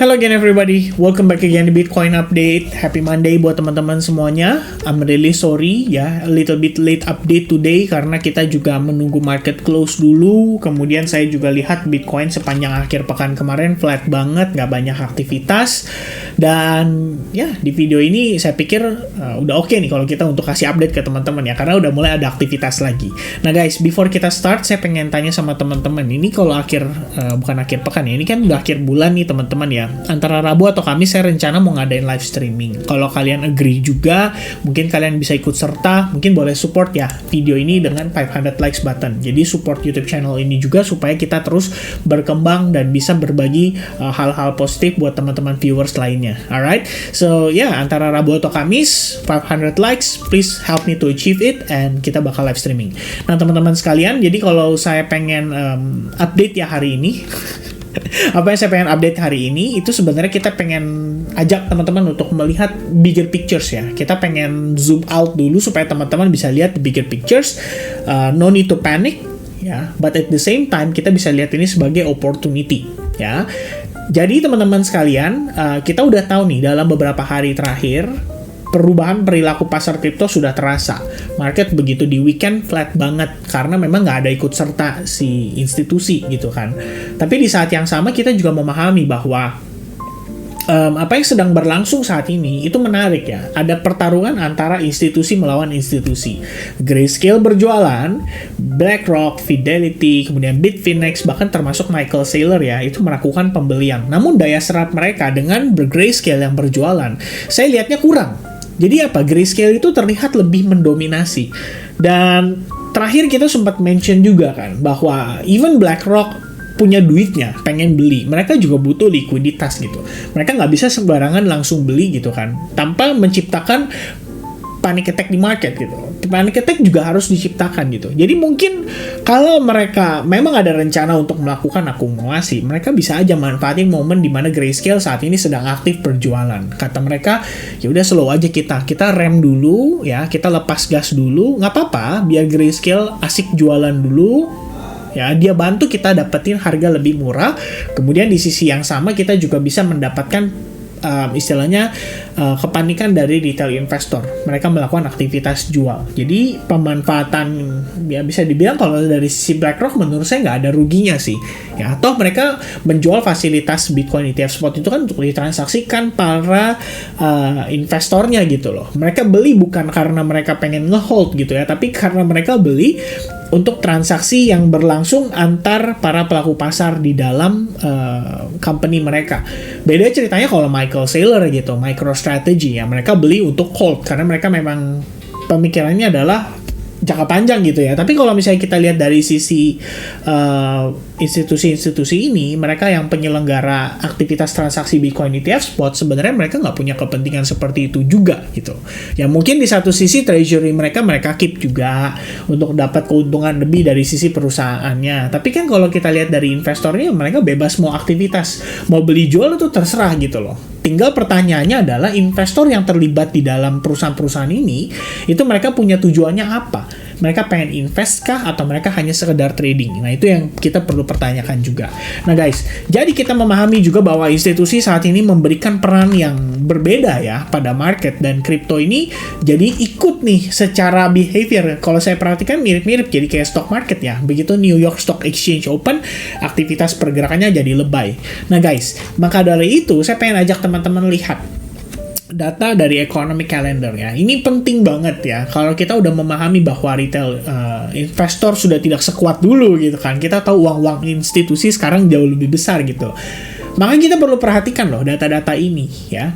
Hello again everybody, welcome back again di Bitcoin Update. Happy Monday buat teman-teman semuanya. I'm really sorry ya, a little bit late update today karena kita juga menunggu market close dulu. Kemudian saya juga lihat Bitcoin sepanjang akhir pekan kemarin flat banget, nggak banyak aktivitas. Dan ya di video ini saya pikir udah oke nih kalau kita untuk kasih update ke teman-teman ya, karena udah mulai ada aktivitas lagi. Nah guys, before kita start saya pengen tanya sama teman-teman, ini kalau bukan akhir pekan ya, ini kan udah akhir bulan nih teman-teman ya. Antara Rabu atau Kamis saya rencana mau ngadain live streaming. Kalau kalian agree juga, mungkin kalian bisa ikut serta, mungkin boleh support ya video ini dengan 500 likes button. Jadi support YouTube channel ini juga supaya kita terus berkembang dan bisa berbagi hal-hal positif buat teman-teman viewers lainnya. Alright, so antara Rabu atau Kamis 500 likes, please help me to achieve it, and kita bakal live streaming. Nah teman-teman sekalian, jadi kalau saya pengen update ya hari ini apa yang saya pengen update hari ini itu sebenarnya kita pengen ajak teman-teman untuk melihat bigger pictures ya. Kita pengen zoom out dulu supaya teman-teman bisa lihat the bigger pictures. No need to panic ya, but at the same time kita bisa lihat ini sebagai opportunity ya. Jadi teman-teman sekalian, kita udah tahu nih dalam beberapa hari terakhir perubahan perilaku pasar kripto sudah terasa. Market begitu di weekend flat banget karena memang nggak ada ikut serta si institusi gitu kan. Tapi di saat yang sama kita juga memahami bahwa apa yang sedang berlangsung saat ini itu menarik ya. Ada pertarungan antara institusi melawan institusi. Grayscale berjualan, BlackRock, Fidelity, kemudian Bitfinex, bahkan termasuk Michael Saylor ya, itu melakukan pembelian. Namun daya serap mereka dengan Grayscale yang berjualan, saya lihatnya kurang. Jadi apa? Grayscale itu terlihat lebih mendominasi. Dan terakhir kita sempat mention juga kan bahwa even BlackRock punya duitnya, pengen beli. Mereka juga butuh likuiditas gitu. Mereka nggak bisa sembarangan langsung beli gitu kan, tanpa menciptakan panic attack di market gitu. Panic attack juga harus diciptakan gitu. Jadi mungkin kalau mereka memang ada rencana untuk melakukan akumulasi, mereka bisa aja manfaatin momen di mana Grayscale saat ini sedang aktif berjualan. Kata mereka, ya udah slow aja kita rem dulu ya, kita lepas gas dulu, nggak apa-apa, biar Grayscale asik jualan dulu. Ya, dia bantu kita dapetin harga lebih murah. Kemudian di sisi yang sama kita juga bisa mendapatkan istilahnya kepanikan dari retail investor. Mereka melakukan aktivitas jual. Jadi pemanfaatan ya bisa dibilang kalau dari sisi BlackRock menurut saya nggak ada ruginya sih. Ya, atau mereka menjual fasilitas Bitcoin ETF Spot itu kan untuk ditransaksikan para investornya gitu loh. Mereka beli bukan karena mereka pengen ngehold gitu ya, tapi karena mereka beli untuk transaksi yang berlangsung antar para pelaku pasar di dalam company mereka. Beda ceritanya kalau Michael Saylor gitu, MicroStrategy ya, mereka beli untuk hold karena mereka memang pemikirannya adalah jangka panjang gitu ya. Tapi kalau misalnya kita lihat dari sisi institusi-institusi ini, mereka yang penyelenggara aktivitas transaksi Bitcoin ETF Spot, sebenarnya mereka nggak punya kepentingan seperti itu juga gitu. Ya mungkin di satu sisi treasury mereka keep juga untuk dapat keuntungan lebih dari sisi perusahaannya. Tapi kan kalau kita lihat dari investornya, mereka bebas mau aktivitas, mau beli jual itu terserah gitu loh. Tinggal pertanyaannya adalah investor yang terlibat di dalam perusahaan-perusahaan ini, itu mereka punya tujuannya apa? Mereka pengen invest kah atau mereka hanya sekedar trading? Nah itu yang kita perlu pertanyakan juga. Nah guys, jadi kita memahami juga bahwa institusi saat ini memberikan peran yang berbeda ya pada market, dan kripto ini jadi ikut nih secara behavior. Kalau saya perhatikan mirip-mirip jadi kayak stock market ya. Begitu New York Stock Exchange open, aktivitas pergerakannya jadi lebay. Nah guys, maka dari itu saya pengen ajak teman-teman lihat data dari economic calendar ya. Ini penting banget ya. Kalau kita udah memahami bahwa retail investor sudah tidak sekuat dulu gitu kan. Kita tahu uang-uang institusi sekarang jauh lebih besar gitu. Makanya kita perlu perhatikan loh data-data ini ya.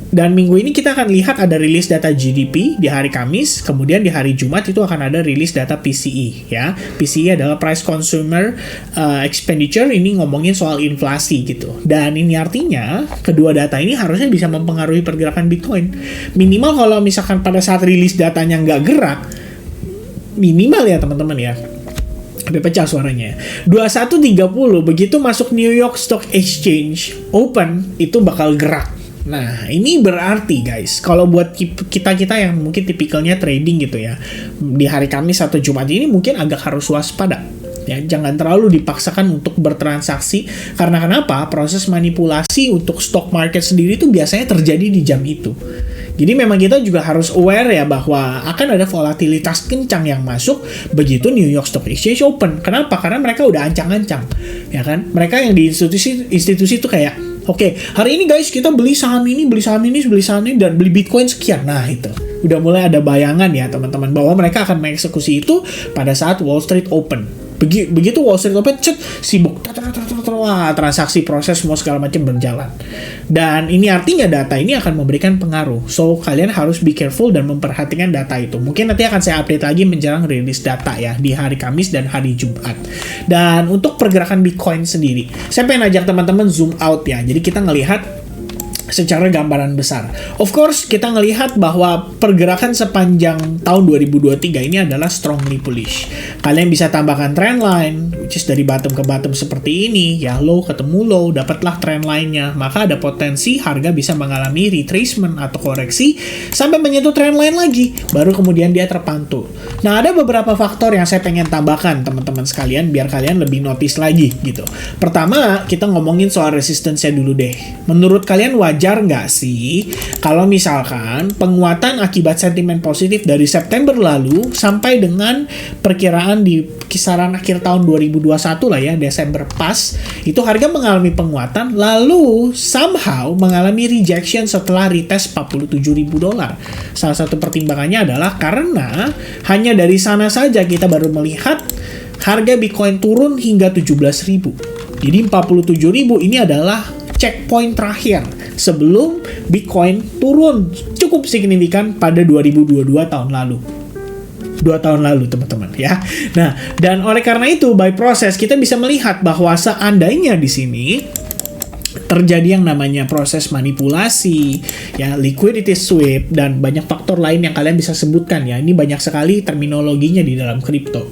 Dan minggu ini kita akan lihat ada rilis data GDP di hari Kamis, kemudian di hari Jumat itu akan ada rilis data PCE ya. PCE adalah Price Consumer Expenditure, ini ngomongin soal inflasi gitu. Dan ini artinya kedua data ini harusnya bisa mempengaruhi pergerakan Bitcoin. Minimal kalau misalkan pada saat rilis datanya nggak gerak, minimal ya teman-teman ya, sampai pecah suaranya. 21.30 begitu masuk New York Stock Exchange open itu bakal gerak. Nah, ini berarti guys, kalau buat kita-kita yang mungkin tipikalnya trading gitu ya, di hari Kamis atau Jumat ini mungkin agak harus waspada. Ya, jangan terlalu dipaksakan untuk bertransaksi. Karena kenapa? Proses manipulasi untuk stock market sendiri itu biasanya terjadi di jam itu. Jadi memang kita juga harus aware ya bahwa akan ada volatilitas kencang yang masuk begitu New York Stock Exchange open. Kenapa? Karena mereka udah ancang-ancang, ya kan? Mereka yang di institusi itu kayak, oke, hari ini guys kita beli saham ini, dan beli Bitcoin sekian. Nah itu udah mulai ada bayangan ya teman-teman bahwa mereka akan mengeksekusi itu pada saat Wall Street open. Begitu Wall Street open, sibuk, wah, transaksi, proses, semua segala macam berjalan. Dan ini artinya data ini akan memberikan pengaruh. So, kalian harus be careful dan memperhatikan data itu. Mungkin nanti akan saya update lagi menjelang rilis data ya, di hari Kamis dan hari Jumat. Dan untuk pergerakan Bitcoin sendiri, saya pengen ajak teman-teman zoom out ya. Jadi kita ngelihat secara gambaran besar. Of course, kita ngelihat bahwa pergerakan sepanjang tahun 2023 ini adalah strongly bullish. Kalian bisa tambahkan trend line, which is dari bottom ke bottom seperti ini, ya low ketemu low, dapatlah trend line-nya. Maka ada potensi harga bisa mengalami retracement atau koreksi sampai menyentuh trend line lagi, baru kemudian dia terpantul. Nah, ada beberapa faktor yang saya pengen tambahkan teman-teman sekalian biar kalian lebih notice lagi gitu. Pertama, kita ngomongin soal resistance-nya dulu deh. Menurut kalian wajar nggak sih kalau misalkan penguatan akibat sentimen positif dari September lalu sampai dengan perkiraan di kisaran akhir tahun 2021 lah ya, Desember pas, itu harga mengalami penguatan lalu somehow mengalami rejection setelah retest $47.000. Salah satu pertimbangannya adalah karena hanya dari sana saja kita baru melihat harga Bitcoin turun hingga 17.000. Jadi 47.000 ini adalah checkpoint terakhir sebelum Bitcoin turun cukup signifikan pada 2022 tahun lalu. 2 tahun lalu teman-teman ya. Nah, dan oleh karena itu by proses kita bisa melihat bahwa seandainya di sini terjadi yang namanya proses manipulasi, ya liquidity sweep dan banyak faktor lain yang kalian bisa sebutkan ya. Ini banyak sekali terminologinya di dalam kripto.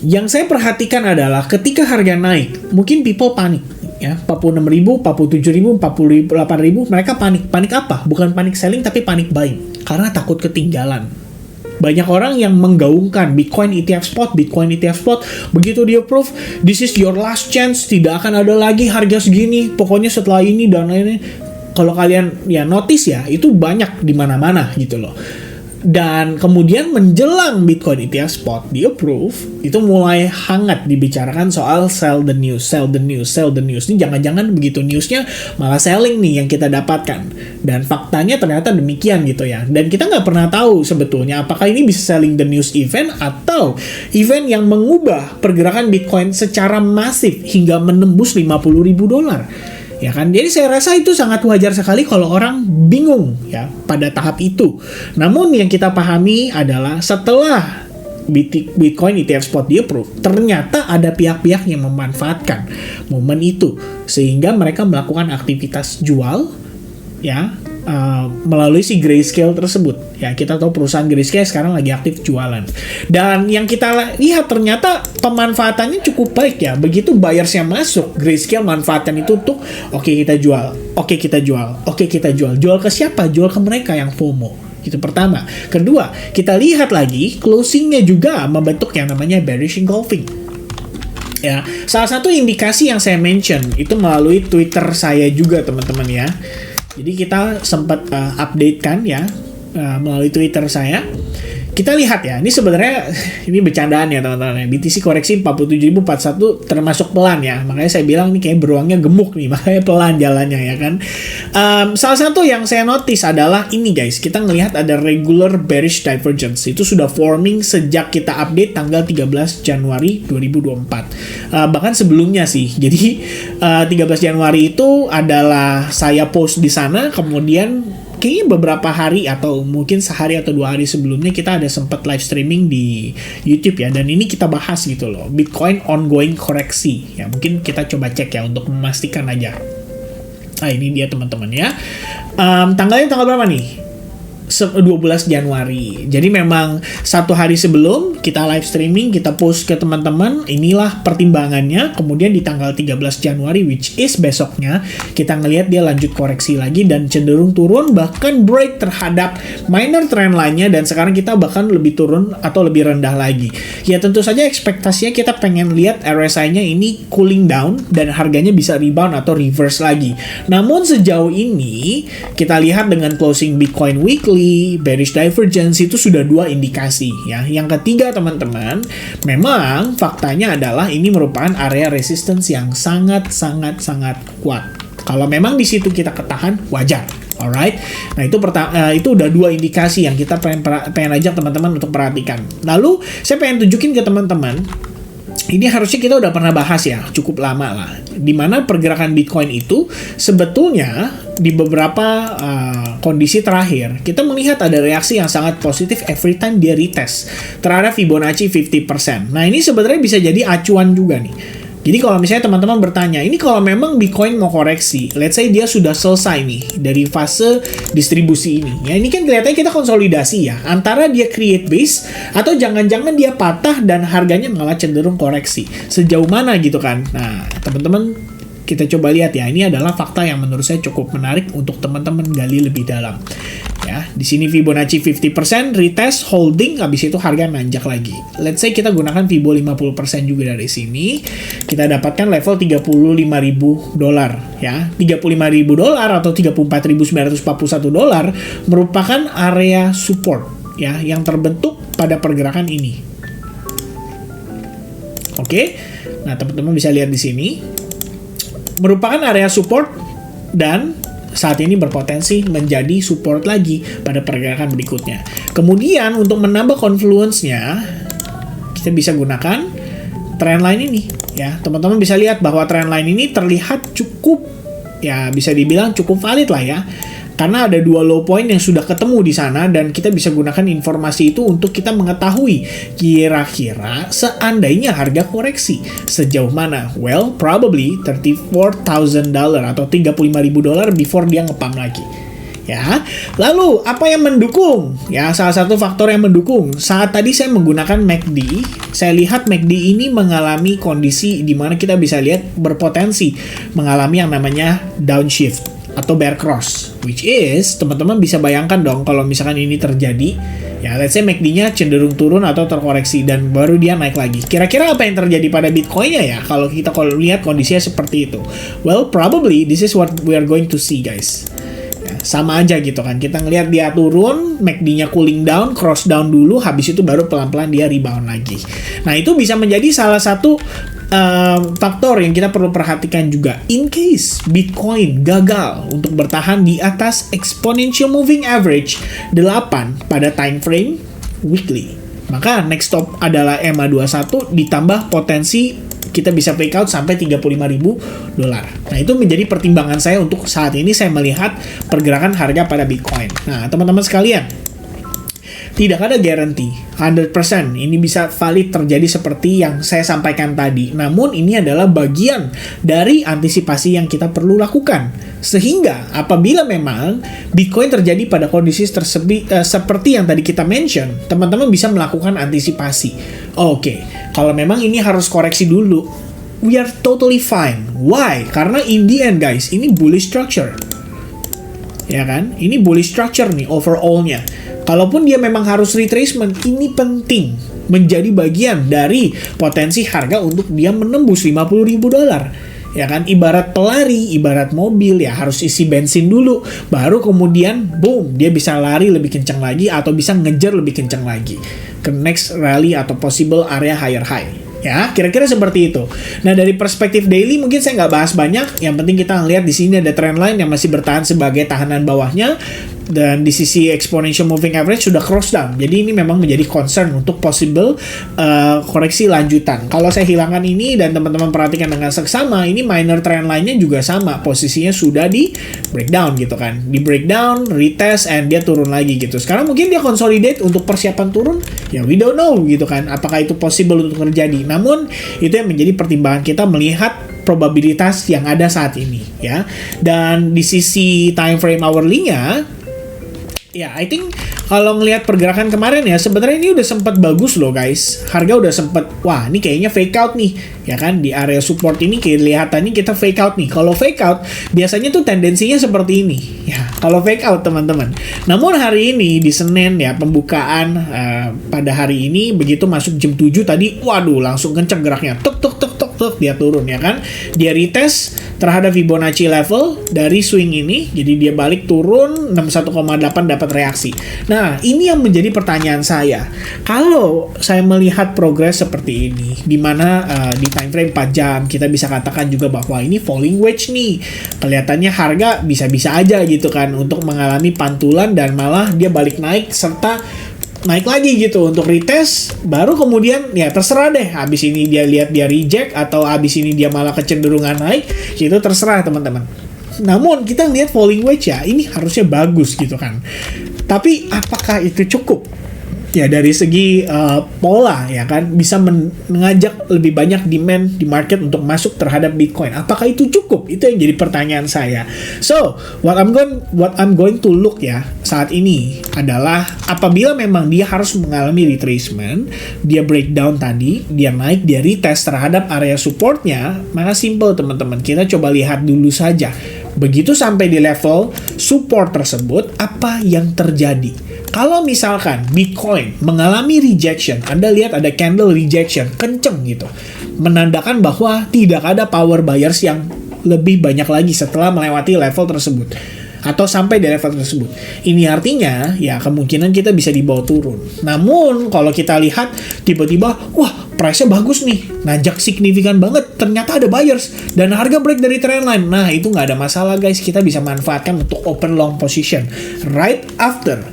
Yang saya perhatikan adalah ketika harga naik, mungkin people panik. Ya, 46.000, 47.000, 48.000, mereka panik. Panik apa? Bukan panik selling tapi panik buying karena takut ketinggalan. Banyak orang yang menggaungkan Bitcoin ETF spot, begitu dia approve, this is your last chance, tidak akan ada lagi harga segini, pokoknya setelah ini dan lain-lain. Kalau kalian ya notice ya, itu banyak di mana-mana gitu loh. Dan kemudian menjelang Bitcoin ETF spot di approve, itu mulai hangat dibicarakan soal sell the news. Ini jangan-jangan begitu newsnya malah selling nih yang kita dapatkan. Dan faktanya ternyata demikian gitu ya. Dan kita nggak pernah tahu sebetulnya apakah ini bisa selling the news event atau event yang mengubah pergerakan Bitcoin secara masif hingga menembus $50.000. Ya kan, jadi saya rasa itu sangat wajar sekali kalau orang bingung ya pada tahap itu. Namun yang kita pahami adalah setelah Bitcoin ETF spot di approve, ternyata ada pihak-pihak yang memanfaatkan momen itu sehingga mereka melakukan aktivitas jual ya melalui si Grayscale tersebut. Ya, kita tahu perusahaan Grayscale sekarang lagi aktif jualan. Dan yang kita lihat ternyata pemanfaatannya cukup baik ya. Begitu buyersnya masuk, Grayscale manfaatkan itu untuk oke, kita jual. Jual ke siapa? Jual ke mereka yang FOMO. Itu pertama. Kedua, kita lihat lagi closingnya juga membentuk yang namanya bearish engulfing. Ya, salah satu indikasi yang saya mention itu melalui Twitter saya juga teman-teman ya. Jadi kita sempat update kan ya melalui Twitter saya. Kita lihat ya, ini sebenarnya ini bercandaan ya teman-teman. BTC koreksi 47.041 termasuk pelan ya. Makanya saya bilang ini kayak beruangnya gemuk nih, makanya pelan jalannya ya kan. Salah satu yang saya notice adalah ini guys, kita ngelihat ada regular bearish divergence. Itu sudah forming sejak kita update tanggal 13 Januari 2024. Bahkan sebelumnya sih. Jadi 13 Januari itu adalah saya post di sana, kemudian kayaknya beberapa hari atau mungkin sehari atau 2 hari sebelumnya kita ada sempat live streaming di YouTube ya, dan ini kita bahas gitu loh, Bitcoin ongoing koreksi ya. Mungkin kita coba cek ya untuk memastikan aja. Nah ini dia teman-teman ya. Tanggalnya tanggal berapa nih? 12 Januari. Jadi memang satu hari sebelum kita live streaming, kita post ke teman-teman, inilah pertimbangannya. Kemudian di tanggal 13 Januari, which is besoknya, kita ngelihat dia lanjut koreksi lagi dan cenderung turun, bahkan break terhadap minor trend line-nya, dan sekarang kita bahkan lebih turun atau lebih rendah lagi. Ya tentu saja ekspektasinya kita pengen lihat RSI-nya ini cooling down dan harganya bisa rebound atau reverse lagi. Namun sejauh ini kita lihat dengan closing Bitcoin weekly, bearish divergence itu sudah 2 indikasi ya. Yang ketiga teman-teman, memang faktanya adalah ini merupakan area resistance yang sangat kuat. Kalau memang di situ kita ketahan, wajar. Alright, nah itu udah 2 indikasi yang kita pengen ajak teman-teman untuk perhatikan. Lalu saya pengen tunjukin ke teman-teman, ini harusnya kita udah pernah bahas ya, cukup lama lah, dimana pergerakan Bitcoin itu sebetulnya di beberapa kondisi terakhir kita melihat ada reaksi yang sangat positif every time dia retest terhadap Fibonacci 50%. Nah ini sebenarnya bisa jadi acuan juga nih. Jadi kalau misalnya teman-teman bertanya, ini kalau memang Bitcoin mau koreksi, let's say dia sudah selesai nih dari fase distribusi ini. Ya ini kan kelihatannya kita konsolidasi ya, antara dia create base atau jangan-jangan dia patah dan harganya malah cenderung koreksi. Sejauh mana gitu kan? Nah, teman-teman kita coba lihat ya, ini adalah fakta yang menurut saya cukup menarik untuk teman-teman gali lebih dalam. Ya, di sini Fibonacci 50% retest holding, habis itu harga nanjak lagi. Let's say kita gunakan Fibo 50% juga dari sini, kita dapatkan level $35.000 ya. $35.000 atau $34.941 merupakan area support ya yang terbentuk pada pergerakan ini. Oke. Nah, teman-teman bisa lihat di sini merupakan area support dan saat ini berpotensi menjadi support lagi pada pergerakan berikutnya. Kemudian untuk menambah confluence-nya, kita bisa gunakan trendline ini ya. Teman-teman bisa lihat bahwa trendline ini terlihat cukup ya, bisa dibilang cukup valid lah ya. Karena ada 2 low point yang sudah ketemu di sana dan kita bisa gunakan informasi itu untuk kita mengetahui kira-kira seandainya harga koreksi sejauh mana. Well, probably $34,000 atau $35.000 before dia ngepump lagi. Ya, lalu apa yang mendukung? Ya, salah satu faktor yang mendukung saat tadi saya menggunakan MACD, saya lihat MACD ini mengalami kondisi di mana kita bisa lihat berpotensi mengalami yang namanya downshift atau bear cross, which is teman-teman bisa bayangkan dong kalau misalkan ini terjadi ya, let's say MACD-nya cenderung turun atau terkoreksi dan baru dia naik lagi. Kira-kira apa yang terjadi pada Bitcoin-nya ya kalau lihat kondisinya seperti itu? Well, probably this is what we are going to see, guys. Ya, sama aja gitu kan, kita ngelihat dia turun, MACD-nya cooling down, cross down dulu, habis itu baru pelan-pelan dia rebound lagi. Nah itu bisa menjadi salah satu faktor yang kita perlu perhatikan juga in case Bitcoin gagal untuk bertahan di atas exponential moving average 8 pada time frame weekly. Maka next stop adalah EMA21 ditambah potensi kita bisa breakout sampai $35.000. Nah, itu menjadi pertimbangan saya untuk saat ini saya melihat pergerakan harga pada Bitcoin. Nah, teman-teman sekalian, tidak ada guarantee 100% ini bisa valid terjadi seperti yang saya sampaikan tadi. Namun ini adalah bagian dari antisipasi yang kita perlu lakukan. Sehingga apabila memang Bitcoin terjadi pada kondisi seperti yang tadi kita mention, teman-teman bisa melakukan antisipasi. Oke, kalau memang ini harus koreksi dulu, we are totally fine. Why? Karena in the end guys, ini bullish structure. Ya kan? Ini bullish structure nih overall-nya. Kalaupun dia memang harus retracement, ini penting menjadi bagian dari potensi harga untuk dia menembus $50.000. Ya kan, ibarat pelari, ibarat mobil ya, harus isi bensin dulu, baru kemudian boom, dia bisa lari lebih kencang lagi atau bisa ngejar lebih kencang lagi ke next rally atau possible area higher high. Ya, kira-kira seperti itu. Nah, dari perspektif daily mungkin saya nggak bahas banyak. Yang penting kita ngelihat di sini ada trend line yang masih bertahan sebagai tahanan bawahnya. Dan di sisi exponential moving average sudah cross down. Jadi ini memang menjadi concern untuk possible koreksi lanjutan. Kalau saya hilangkan ini dan teman-teman perhatikan dengan seksama, ini minor trend line-nya juga sama. Posisinya sudah di breakdown gitu kan. Di breakdown, retest, and dia turun lagi gitu. Sekarang mungkin dia consolidate untuk persiapan turun. Ya we don't know gitu kan. Apakah itu possible untuk terjadi. Namun itu yang menjadi pertimbangan kita melihat probabilitas yang ada saat ini ya. Dan di sisi time frame hourly-nya Ya, I think kalau ngelihat pergerakan kemarin ya, sebenarnya ini udah sempat bagus loh guys. Harga udah sempat, wah ini kayaknya fake out nih, ya kan? Di area support ini kelihatannya kita fake out nih. Kalau fake out, biasanya tuh tendensinya seperti ini. Ya, kalau fake out teman-teman. Namun hari ini di Senin ya, pembukaan pada hari ini, begitu masuk jam 7 tadi, waduh langsung kenceng geraknya. Tuk tuk tuk tuk tuk, dia turun ya kan. Dia retest terhadap Fibonacci level dari swing ini, jadi dia balik turun 61,8 dapat reaksi. Nah, ini yang menjadi pertanyaan saya. Kalau saya melihat progres seperti ini, di mana di time frame 4 jam kita bisa katakan juga bahwa ini falling wedge nih. Kelihatannya harga bisa-bisa aja gitu kan untuk mengalami pantulan dan malah dia balik naik serta naik lagi gitu untuk retest, baru kemudian ya terserah deh, habis ini dia lihat dia reject atau habis ini dia malah kecenderungan naik, itu terserah teman-teman. Namun kita lihat falling wedge ya, ini harusnya bagus gitu kan. Tapi apakah itu cukup? Ya dari segi pola ya kan, bisa mengajak lebih banyak demand di market untuk masuk terhadap Bitcoin. Apakah itu cukup? Itu yang jadi pertanyaan saya. So, what I'm going to look ya saat ini adalah apabila memang dia harus mengalami retracement, dia breakdown tadi, dia naik, dia retest terhadap area supportnya, maka simple teman-teman. Kita coba lihat dulu saja. Begitu sampai di level support tersebut, apa yang terjadi? Kalau misalkan Bitcoin mengalami rejection, Anda lihat ada candle rejection, kenceng gitu. Menandakan bahwa tidak ada power buyers yang lebih banyak lagi setelah melewati level tersebut. Atau sampai di level tersebut. Ini artinya, ya kemungkinan kita bisa dibawa turun. Namun, kalau kita lihat, tiba-tiba, wah, price-nya bagus nih. Nanjak signifikan banget. Ternyata ada buyers. Dan harga break dari trendline. Nah, itu nggak ada masalah, guys. Kita bisa manfaatkan untuk open long position. Right after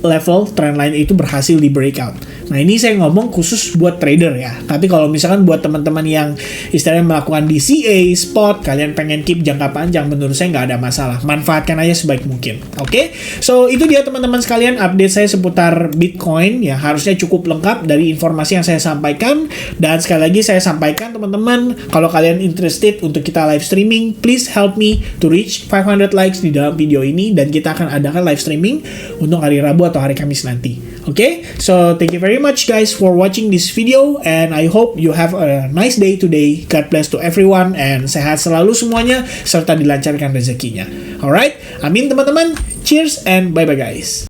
level trendline itu berhasil di breakout. Nah, ini saya ngomong khusus buat trader ya. Tapi kalau misalkan buat teman-teman yang istilahnya melakukan DCA, spot, kalian pengen keep jangka panjang, menurut saya nggak ada masalah. Manfaatkan aja sebaik mungkin. Oke? So, itu dia teman-teman sekalian update saya seputar Bitcoin. Ya, harusnya cukup lengkap dari informasi yang saya sampaikan. Dan sekali lagi saya sampaikan teman-teman, kalau kalian interested untuk kita live streaming, please help me to reach 500 likes di dalam video ini. Dan kita akan adakan live streaming untuk hari Rabu atau hari Kamis nanti. Oke? So, thank you very much guys for watching this video and I hope you have a nice day today. God bless to everyone and sehat selalu semuanya serta dilancarkan rezekinya. Alright? Amin teman-teman. Cheers and bye-bye guys.